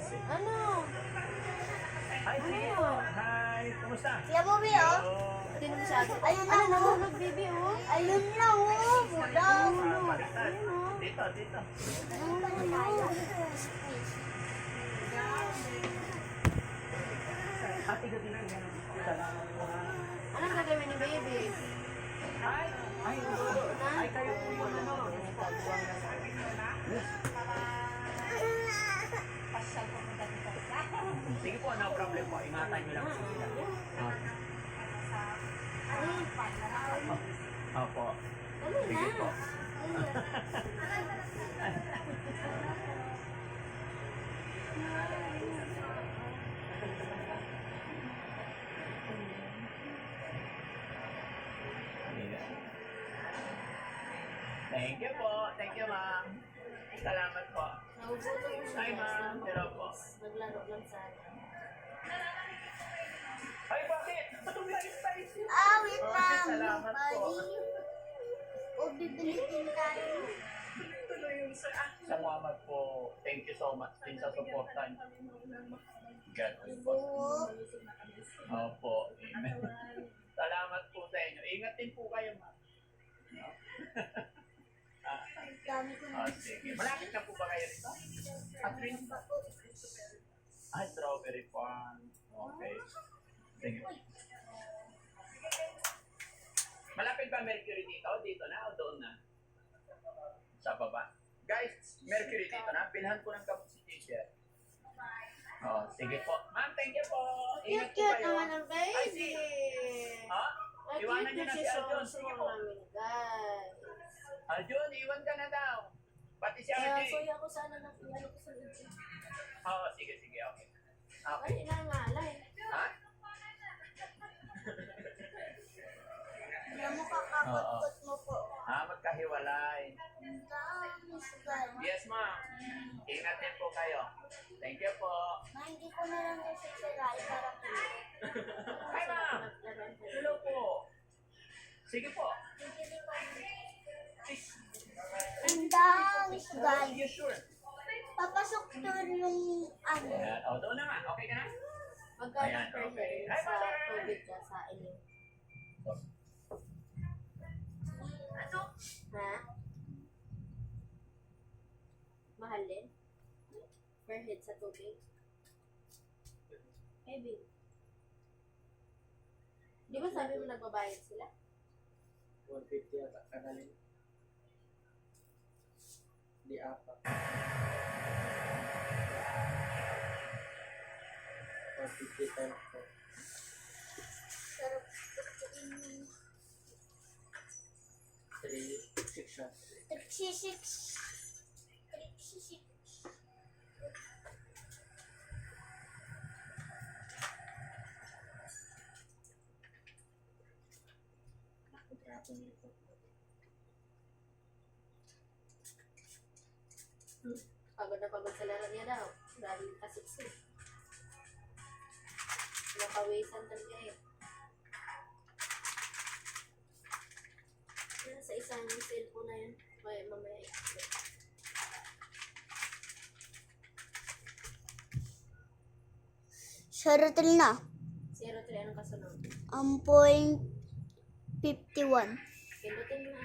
Ano? Hi, sige po. Hi, kumusta? Kaya mo, Bi, oh. Tinan mo siya. Ayun na, Ano, oh. nahulog, baby, oh. Ayun na, oh. Budaw. Baliktad. Dito, dito. Ate ko din. Anong gagawin ni baby? Hi. Ay, ay, kayo po yun, ano? Sige po, no problem po. Ingatan niyo lang po sila. Opo. Sige po. Thank you po. Thank you, ma'am. Salamat po. Nagugutom ko siya. Hi, ma'am. Hello po. Naglaro lang sana. Ay, bakit? Ba't spicy? Ah, wait Okay, lang. salamat po. O, bibilitin tayo. Salamat po. Thank you so much din sa supportan. God bless po. Oo. Opo. Amen. Salamat po sa inyo. Ingat din po kayo, ma'am. Dami ko na. Sige. Malapit na po ba kayo dito? At rin? Strawberry farm. Okay. Sige. Malapit ba Mercury dito? Dito na o doon na? Sa baba. Guys, Mercury dito na. Bilhan ko ng kapos si teacher. Oh, sige po. Ma'am, thank you po. Ingat po Cute kayo. naman ang baby. Ha? Iwanan niyo na si Aljon. Sige po. Guys. Aljon, iwan ka na daw. Pati si Kaya RJ. kuya ko sana na kuya ko sa video. Oo, sige, sige. Okay. Okay. Ay, inangalay. Ha? Alam mo, kakapagpot mo po. Magkahiwalay. Ang dami sugal. Yes, ma'am. Ingat din po kayo. Thank you po. Ma, hindi ko na lang yung sisiray para kilo. Hi, ma'am. Hello po. Sige po. Ang dami sugal. Are you sure? Papasok doon yung ano. Ayan. O, doon na nga. Okay ka na? Magkano Ayan, per okay. head Hi, sa mother. tubig ka sa inyo? Ha? Mahal din? Per head sa tubig? Maybe. Di ba sabi mo nagbabayad sila? 150 yata kanaling. Di apat. 150 times 4. Sarap pagkain. 3, 6 siya. 36. 36. Kontrata nito. Pagod na pagod sa laro niya daw. Grabe yung kasiksi. Napawisan talaga eh. Yan, sa isang cellphone na yun. May mamaya i-upload. Sharatil na. 03, anong kasunod? Point 51. Pindutin mo na